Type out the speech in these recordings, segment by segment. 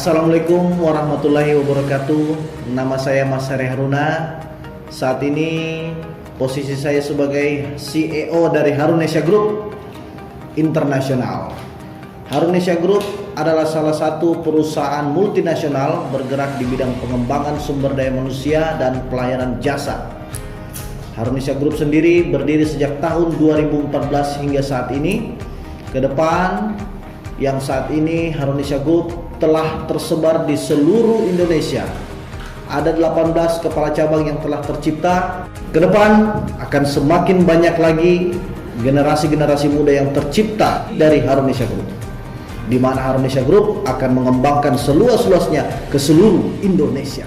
Assalamualaikum warahmatullahi wabarakatuh. Nama saya Mas Heri Haruna. Saat ini posisi saya sebagai CEO dari Harunesia Group Internasional. Harunesia Group adalah salah satu perusahaan multinasional bergerak di bidang pengembangan sumber daya manusia dan pelayanan jasa. Harunesia Group sendiri berdiri sejak tahun 2014 hingga saat ini. Ke depan, yang saat ini Harunesia Group telah tersebar di seluruh Indonesia. Ada 18 kepala cabang yang telah tercipta. Ke depan akan semakin banyak lagi generasi-generasi muda yang tercipta dari Harunesia Group, di mana Harunesia Group akan mengembangkan seluas-luasnya ke seluruh Indonesia.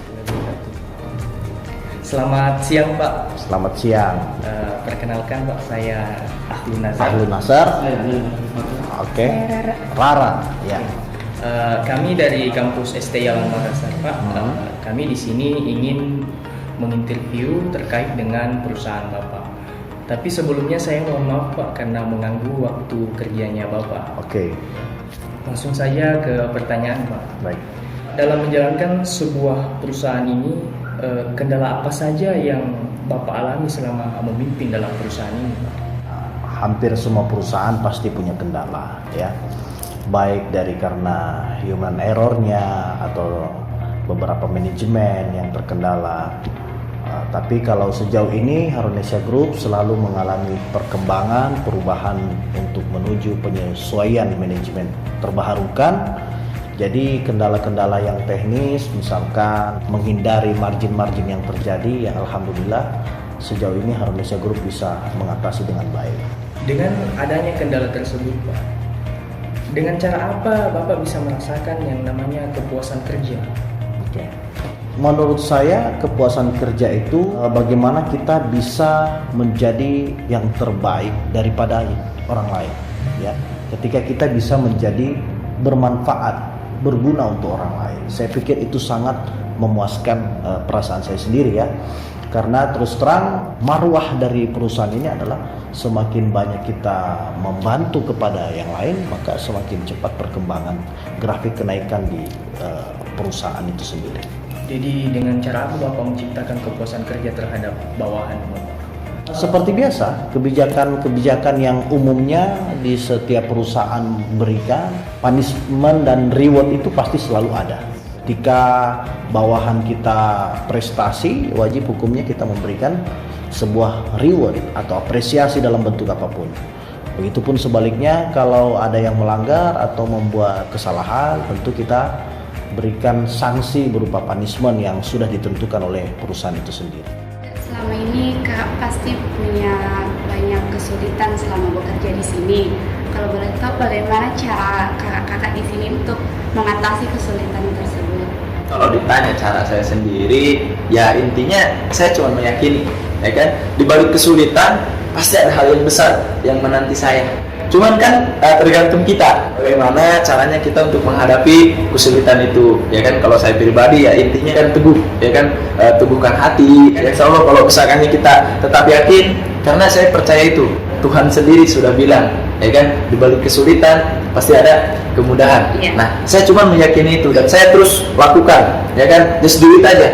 Selamat siang Pak. Selamat siang. Perkenalkan Pak, saya Ahlun Nazar. Ahlun Nazar. Oke. Rara. Ya. Kami dari kampus STI Alam Makassar Pak. Kami di sini ingin menginterview terkait dengan perusahaan Bapak. Tapi sebelumnya saya mohon maaf Pak karena mengganggu waktu kerjanya Bapak. Oke. Langsung saja ke pertanyaan Pak. Baik. Dalam menjalankan sebuah perusahaan ini, kendala apa saja yang Bapak alami selama memimpin dalam perusahaan ini Pak? Hampir semua perusahaan pasti punya kendala, ya. Baik dari karena human errornya atau beberapa manajemen yang terkendala. Tapi kalau sejauh ini Harunesia Group selalu mengalami perkembangan, perubahan untuk menuju penyesuaian manajemen terbaharukan. Jadi kendala-kendala yang teknis, misalkan menghindari margin-margin yang terjadi, ya alhamdulillah sejauh ini Harunesia Group bisa mengatasi dengan baik. Dengan adanya kendala tersebut Pak, dengan cara apa Bapak bisa merasakan yang namanya kepuasan kerja? Oke. Menurut saya kepuasan kerja itu bagaimana kita bisa menjadi yang terbaik daripada orang lain, ya. Ketika kita bisa menjadi bermanfaat, berguna untuk orang lain. Saya pikir itu sangat memuaskan perasaan saya sendiri, ya. Karena terus terang marwah dari perusahaan ini adalah semakin banyak kita membantu kepada yang lain, maka semakin cepat perkembangan grafik kenaikan di perusahaan itu sendiri. Jadi dengan cara apa Bapak menciptakan kepuasan kerja terhadap bawahan Bapak? Seperti biasa, kebijakan-kebijakan yang umumnya di setiap perusahaan berikan, punishment dan reward itu pasti selalu ada. Ketika bawahan kita prestasi, wajib hukumnya kita memberikan sebuah reward atau apresiasi dalam bentuk apapun. Begitupun sebaliknya, kalau ada yang melanggar atau membuat kesalahan, tentu kita berikan sanksi berupa punishment yang sudah ditentukan oleh perusahaan itu sendiri. Selama ini Kak pasti punya banyak kesulitan selama bekerja di sini. Kalau boleh tahu bagaimana cara kakak di sini untuk mengatasi kesulitan tersebut? Kalau ditanya cara saya sendiri, ya intinya saya cuma meyakini, ya kan, di balik kesulitan pasti ada hal yang besar yang menanti saya. Cuman kan tergantung kita bagaimana caranya kita untuk menghadapi kesulitan itu, ya kan. Kalau saya pribadi ya intinya kan teguh, ya kan, teguhkan hati. Ya insya Allah kalau misalkannya kita tetap yakin, karena saya percaya itu Tuhan sendiri sudah bilang, ya kan, di balik kesulitan pasti ada kemudahan. Nah, saya cuma meyakini itu dan saya terus lakukan, ya kan, just do it aja.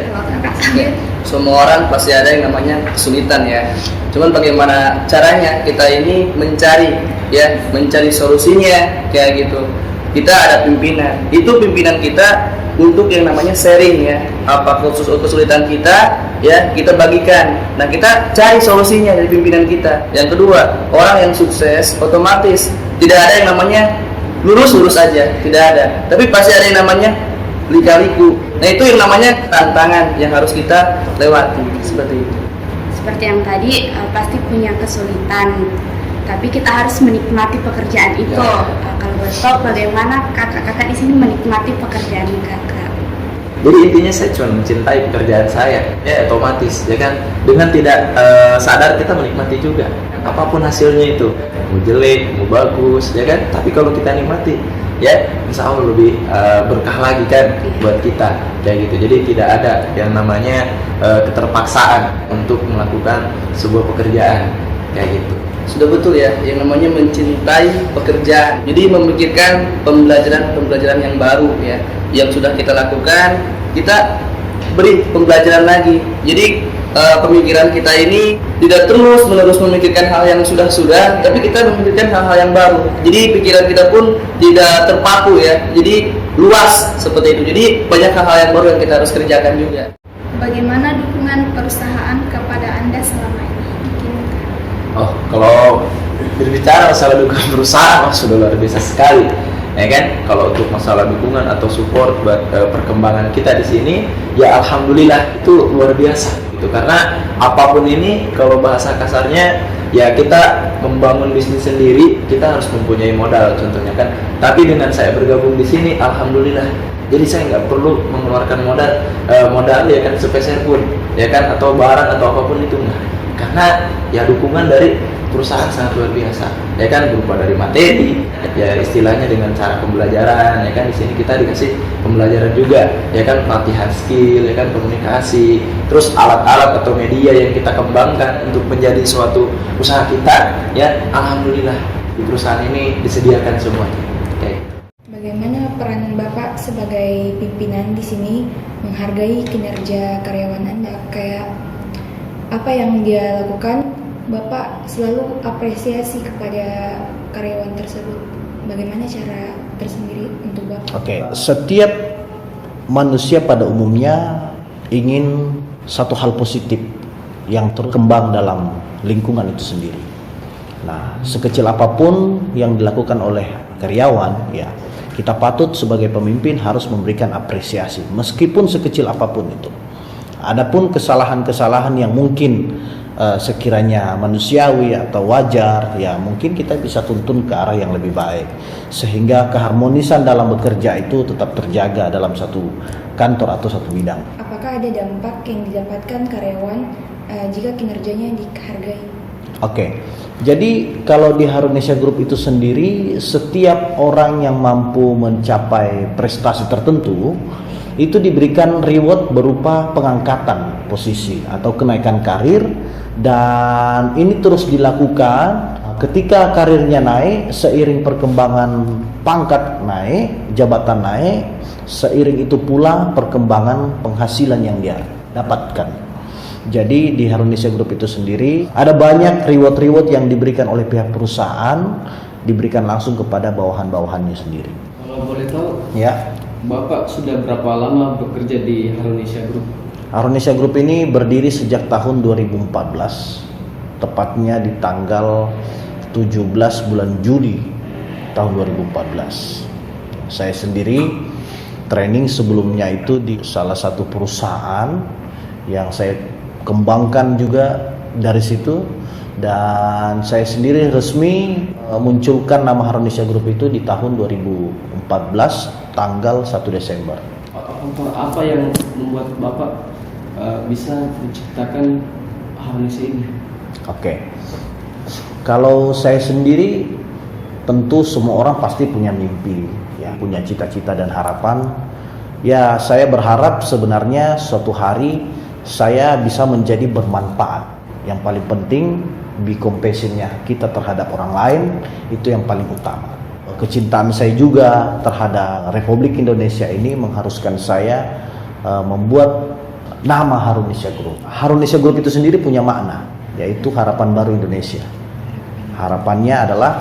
Semua orang pasti ada yang namanya kesulitan ya. Cuman bagaimana caranya kita ini mencari solusinya kayak gitu. Kita ada pimpinan. Itu pimpinan kita untuk yang namanya sharing ya. Apa kesulitan kita ya kita bagikan. Nah, kita cari solusinya dari pimpinan kita. Yang kedua, orang yang sukses otomatis tidak ada yang namanya lurus aja, tidak ada. Tapi pasti ada yang namanya lika-liku. Nah, itu yang namanya tantangan yang harus kita lewati seperti itu. Seperti yang tadi pasti punya kesulitan, tapi kita harus menikmati pekerjaan itu. Kalau boleh tahu bagaimana kakak-kakak di sini menikmati pekerjaan kakak? Jadi intinya saya cuma mencintai pekerjaan saya, ya otomatis, ya kan. Dengan tidak sadar kita menikmati juga, apapun hasilnya itu, mau jelek, mau bagus, ya kan. Tapi kalau kita nikmati, ya insya Allah lebih berkah lagi kan buat kita kayak gitu. Jadi tidak ada yang namanya keterpaksaan untuk melakukan sebuah pekerjaan kayak gitu. sudah betul ya, yang namanya mencintai pekerjaan. Jadi memikirkan pembelajaran yang baru ya, yang sudah kita lakukan, kita beri pembelajaran lagi. Jadi pemikiran kita ini tidak terus menerus memikirkan hal yang sudah, tapi kita memikirkan hal-hal yang baru. Jadi pikiran kita pun tidak terpaku ya, jadi luas seperti itu. Jadi banyak hal-hal yang baru yang kita harus kerjakan juga. Bagaimana dukungan perusahaan kepada Anda selama ini? Oh, kalau berbicara masalah dukungan perusahaan, sudah luar biasa sekali, ya kan? Kalau untuk masalah dukungan atau support buat perkembangan kita di sini, ya alhamdulillah itu luar biasa. Gitu. Karena apapun ini, kalau bahasa kasarnya, ya kita membangun bisnis sendiri, kita harus mempunyai modal, contohnya kan. Tapi dengan saya bergabung di sini, alhamdulillah. Jadi saya nggak perlu mengeluarkan modal ya kan sepeser pun, ya kan, atau barang atau apapun itu enggak. Karena ya dukungan dari perusahaan sangat luar biasa, ya kan, berupa dari materi, ya istilahnya dengan cara pembelajaran, ya kan. Di sini kita dikasih pembelajaran juga, ya kan, pelatihan skill, ya kan, komunikasi, terus alat-alat atau media yang kita kembangkan untuk menjadi suatu usaha kita, ya alhamdulillah di perusahaan ini disediakan semua. Okay. Bagaimana peran Bapak sebagai pimpinan di sini menghargai kinerja karyawan Anda? Kayak apa yang dia lakukan, Bapak selalu apresiasi kepada karyawan tersebut. Bagaimana cara tersendiri untuk Bapak? Oke, setiap manusia pada umumnya ingin satu hal positif yang terus kembang dalam lingkungan itu sendiri. Nah, sekecil apapun yang dilakukan oleh karyawan, ya kita patut sebagai pemimpin harus memberikan apresiasi, meskipun sekecil apapun itu. Adapun kesalahan-kesalahan yang mungkin sekiranya manusiawi atau wajar, ya mungkin kita bisa tuntun ke arah yang lebih baik, sehingga keharmonisan dalam bekerja itu tetap terjaga dalam satu kantor atau satu bidang. Apakah ada dampak yang didapatkan karyawan jika kinerjanya dihargai? Oke, jadi kalau di Harunesia Group itu sendiri, setiap orang yang mampu mencapai prestasi tertentu itu diberikan reward berupa pengangkatan posisi atau kenaikan karir, dan ini terus dilakukan ketika karirnya naik, seiring perkembangan pangkat naik, jabatan naik, seiring itu pula perkembangan penghasilan yang dia dapatkan. Jadi di Harunesia Group itu sendiri ada banyak reward-reward yang diberikan oleh pihak perusahaan, diberikan langsung kepada bawahan-bawahannya sendiri. Kalau boleh tahu, Ya, Bapak sudah berapa lama bekerja di Harunesia Group? Harunesia Group ini berdiri sejak tahun 2014, tepatnya di tanggal 17 bulan Juli tahun 2014. Saya sendiri training sebelumnya itu di salah satu perusahaan yang saya kembangkan juga dari situ, dan saya sendiri resmi munculkan nama Harunesia Group itu di tahun 2014 tanggal 1 Desember. Faktor apa yang membuat Bapak bisa menciptakan Harunesia ini? Oke. Kalau saya sendiri, tentu semua orang pasti punya mimpi, ya, punya cita-cita dan harapan. Ya, saya berharap sebenarnya suatu hari saya bisa menjadi bermanfaat. Yang paling penting, be compassion-nya kita terhadap orang lain itu yang paling utama. Kecintaan saya juga terhadap Republik Indonesia ini mengharuskan saya membuat nama Harunesia Group. Harunesia Group itu sendiri punya makna, yaitu harapan baru Indonesia. Harapannya adalah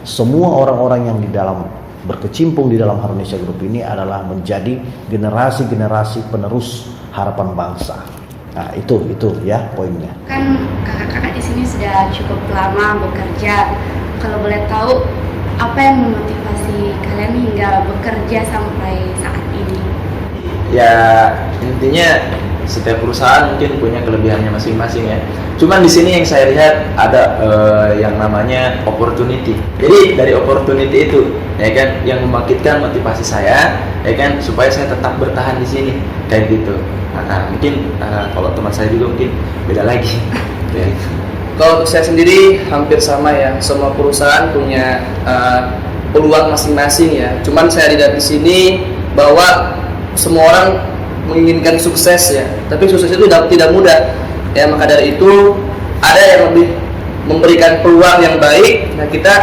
semua orang-orang yang di dalam berkecimpung di dalam Harunesia Group ini adalah menjadi generasi-generasi penerus harapan bangsa. Nah, itu ya poinnya. Kan kakak-kakak di sini sudah cukup lama bekerja. Kalau boleh tahu, apa yang memotivasi kalian hingga bekerja sampai saat ini? Ya intinya setiap perusahaan mungkin punya kelebihannya masing-masing ya. Cuman di sini yang saya lihat ada yang namanya opportunity. Jadi dari opportunity itu, ya kan, yang membangkitkan motivasi saya, ya kan, supaya saya tetap bertahan di sini kayak gitu. Nah, mungkin kalau teman saya juga mungkin beda lagi. Kayak gitu. Kalau untuk saya sendiri hampir sama ya, semua perusahaan punya peluang masing-masing ya. Cuman saya lihat di sini bahwa semua orang menginginkan sukses ya, tapi sukses itu tidak mudah ya. Maka dari itu ada yang lebih memberikan peluang yang baik, nah kita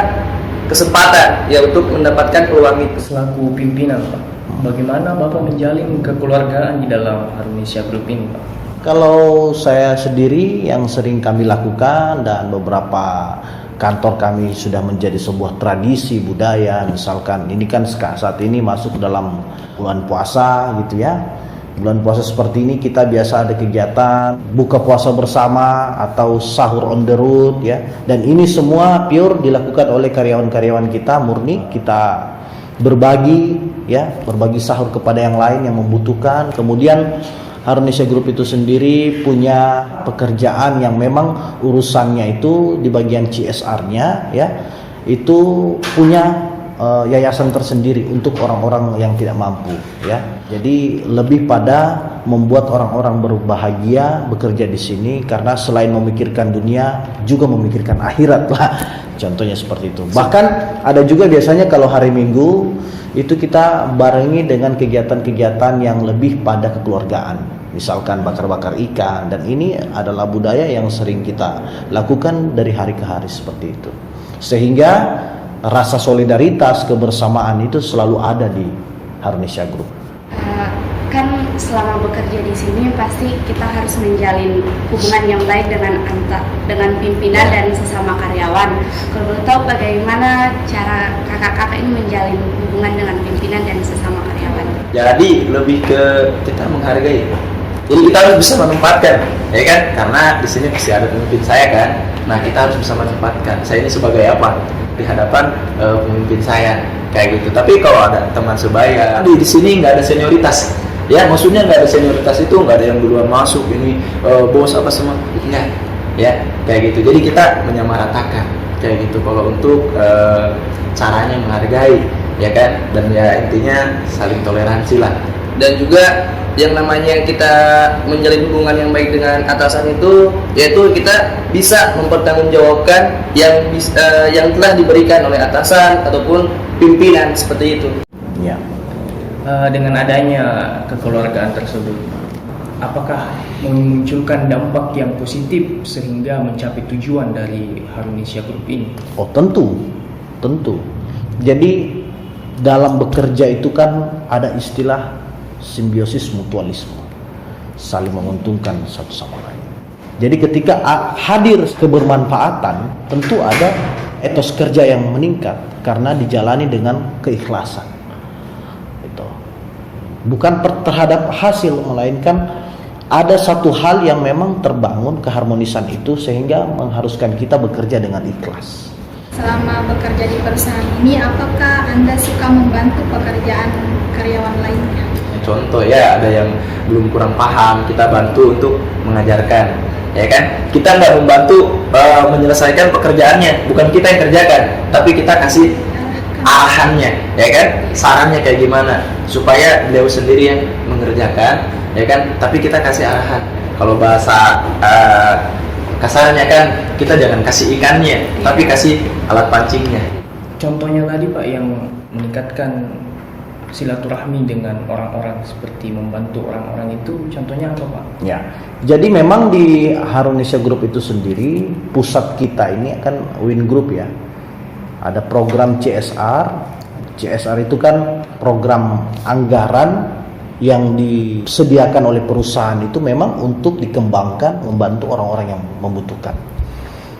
kesempatan ya untuk mendapatkan peluang itu. Selaku pimpinan Pak, bagaimana Bapak menjalin kekeluargaan di dalam Harunesia Group ini Pak? Kalau saya sendiri yang sering kami lakukan dan beberapa kantor kami sudah menjadi sebuah tradisi budaya, misalkan ini kan saat ini masuk dalam bulan puasa gitu ya. Bulan puasa seperti ini kita biasa ada kegiatan buka puasa bersama atau sahur on the road ya. Dan ini semua pure dilakukan oleh karyawan-karyawan kita, murni kita berbagi ya, berbagi sahur kepada yang lain yang membutuhkan. Kemudian Harunesia Group itu sendiri punya pekerjaan yang memang urusannya itu di bagian CSR-nya ya, itu punya yayasan tersendiri untuk orang-orang yang tidak mampu ya. Jadi lebih pada membuat orang-orang berbahagia bekerja di sini, karena selain memikirkan dunia juga memikirkan akhirat lah. Contohnya seperti itu. Bahkan ada juga biasanya kalau hari Minggu itu kita barengi dengan kegiatan-kegiatan yang lebih pada kekeluargaan. Misalkan bakar-bakar ikan, dan ini adalah budaya yang sering kita lakukan dari hari ke hari seperti itu. Sehingga rasa solidaritas, kebersamaan itu selalu ada di Harunesia Group. Kan selama bekerja di sini pasti kita harus menjalin hubungan yang baik dengan pimpinan dan sesama karyawan. Kalau boleh tahu bagaimana cara kakak-kakak ini menjalin hubungan dengan pimpinan dan sesama karyawan? Jadi lebih ke kita menghargai. Jadi kita harus bisa menempatkan, ya kan? Karena di sini pasti ada pemimpin saya kan. Nah, kita harus bisa menempatkan. Saya ini sebagai apa di hadapan pemimpin saya kayak gitu. Tapi kalau ada teman sebaya, di sini nggak ada senioritas. Ya, maksudnya nggak ada senioritas itu nggak ada yang duluan masuk ini bos apa semua, enggak. Ya, kayak gitu. Jadi kita menyamaratakan kayak gitu. Kalau untuk caranya menghargai, ya kan? Dan ya intinya saling toleransi lah. Dan juga yang namanya kita menjalin hubungan yang baik dengan atasan itu, yaitu kita bisa mempertanggungjawabkan yang telah diberikan oleh atasan ataupun pimpinan seperti itu. Ya. Dengan adanya kekeluargaan tersebut, apakah memunculkan dampak yang positif sehingga mencapai tujuan dari Harunesia Group ini? Oh tentu. Jadi dalam bekerja itu kan ada istilah simbiosis mutualisme, saling menguntungkan satu sama lain. Jadi ketika hadir kebermanfaatan, tentu ada etos kerja yang meningkat karena dijalani dengan keikhlasan. Itu bukan terhadap hasil, melainkan ada satu hal yang memang terbangun keharmonisan itu sehingga mengharuskan kita bekerja dengan ikhlas. Selama bekerja di perusahaan ini, apakah Anda suka membantu pekerjaan karyawan lainnya? Contoh ya, ada yang belum kurang paham, kita bantu untuk mengajarkan, ya kan? Kita nggak membantu menyelesaikan pekerjaannya, bukan kita yang kerjakan, tapi kita kasih arahannya, ya kan? Sarannya kayak gimana supaya beliau sendiri yang mengerjakan, ya kan? Tapi kita kasih arahan. Kalau bahasa kasarnya kan, kita jangan kasih ikannya, tapi kasih alat pancingnya. Contohnya tadi Pak yang meningkatkan silaturahmi dengan orang-orang seperti membantu orang-orang itu, contohnya apa Pak? Ya, jadi memang di Harunesia Group itu sendiri, pusat kita ini kan Win Group ya. Ada program CSR. CSR itu kan program anggaran yang disediakan oleh perusahaan itu memang untuk dikembangkan, membantu orang-orang yang membutuhkan.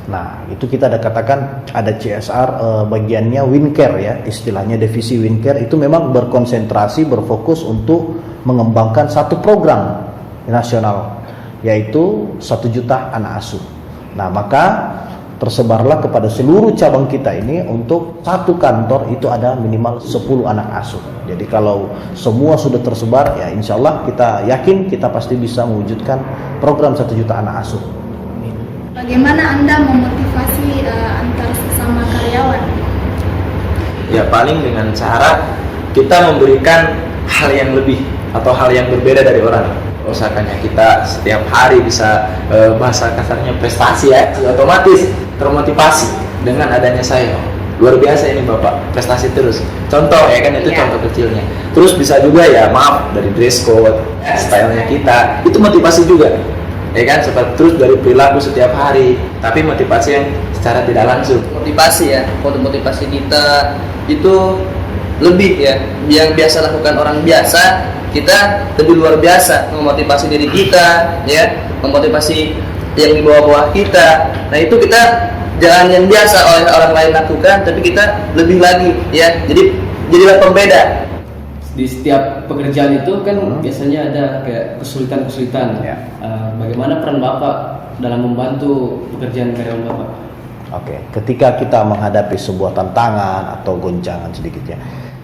Nah, itu kita ada katakan ada CSR bagiannya WinCare ya, istilahnya divisi WinCare itu memang berkonsentrasi, berfokus untuk mengembangkan satu program nasional, yaitu 1 juta anak asuh. Nah, maka tersebarlah kepada seluruh cabang kita ini untuk satu kantor itu ada minimal 10 anak asuh. Jadi kalau semua sudah tersebar, ya insya Allah kita yakin kita pasti bisa mewujudkan program 1 juta anak asuh. Bagaimana Anda memotivasi antar sesama karyawan? Ya paling dengan cara kita memberikan hal yang lebih atau hal yang berbeda dari orang. Misalkan kita setiap hari bisa bahasa kasarnya prestasi ya, otomatis termotivasi dengan adanya saya. Luar biasa ini Bapak, prestasi terus. Contoh ya kan, itu contoh kecilnya. Terus bisa juga ya, maaf, dari dress code, stylenya kita, itu motivasi juga. Ya kan, seperti terus dari perilaku setiap hari, tapi motivasi yang secara tidak langsung. Motivasi ya, motivasi kita itu lebih ya, yang biasa lakukan orang biasa, kita lebih luar biasa memotivasi diri kita ya, memotivasi yang di bawah-bawah kita. Nah itu kita jangan yang biasa oleh orang lain lakukan, tapi kita lebih lagi ya, jadilah pembeda. Di setiap pekerjaan itu kan biasanya ada kayak kesulitan-kesulitan. Ya. Bagaimana peran Bapak dalam membantu pekerjaan karyawan Bapak? Oke, ketika kita menghadapi sebuah tantangan atau goncangan sedikitnya,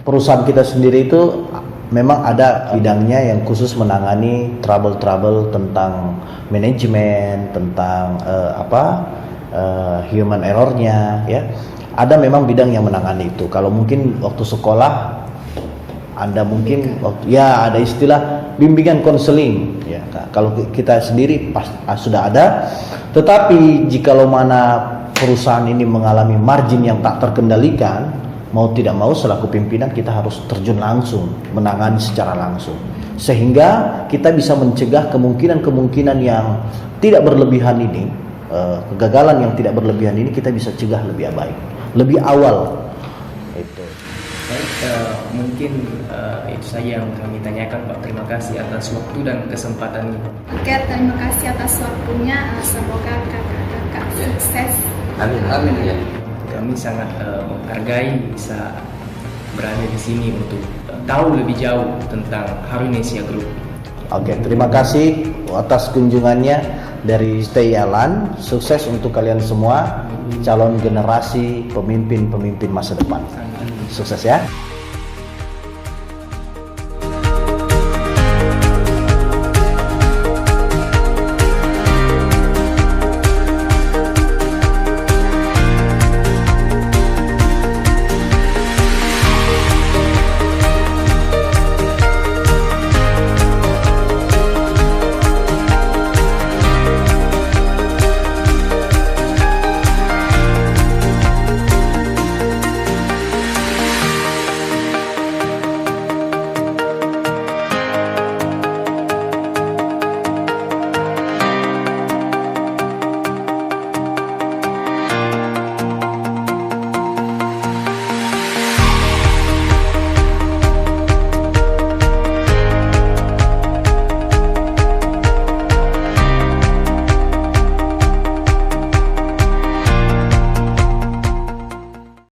perusahaan kita sendiri itu memang ada bidangnya yang khusus menangani trouble-trouble tentang manajemen, tentang human errornya, ya. Ada memang bidang yang menangani itu. Kalau mungkin waktu sekolah, Anda mungkin ya ada istilah bimbingan konseling, ya. Kalau kita sendiri sudah ada. Tetapi jikalau mana perusahaan ini mengalami margin yang tak terkendalikan, mau tidak mau selaku pimpinan kita harus terjun langsung, menangani secara langsung, sehingga kita bisa mencegah kemungkinan-kemungkinan yang tidak berlebihan ini, kegagalan yang tidak berlebihan ini kita bisa cegah lebih baik, lebih awal. Itu. Baik, mungkin itu saja yang kami tanyakan Pak. Terima kasih atas waktu dan kesempatan ini. Oke, terima kasih atas waktunya. Semoga kakak-kakak sukses. Amin. Amin ya. Kami sangat menghargai bisa berada di sini untuk tahu lebih jauh tentang Harunesia Group. Oke, terima kasih atas kunjungannya dari Stay Alan. Sukses untuk kalian semua, calon generasi pemimpin-pemimpin masa depan. Sukses ya.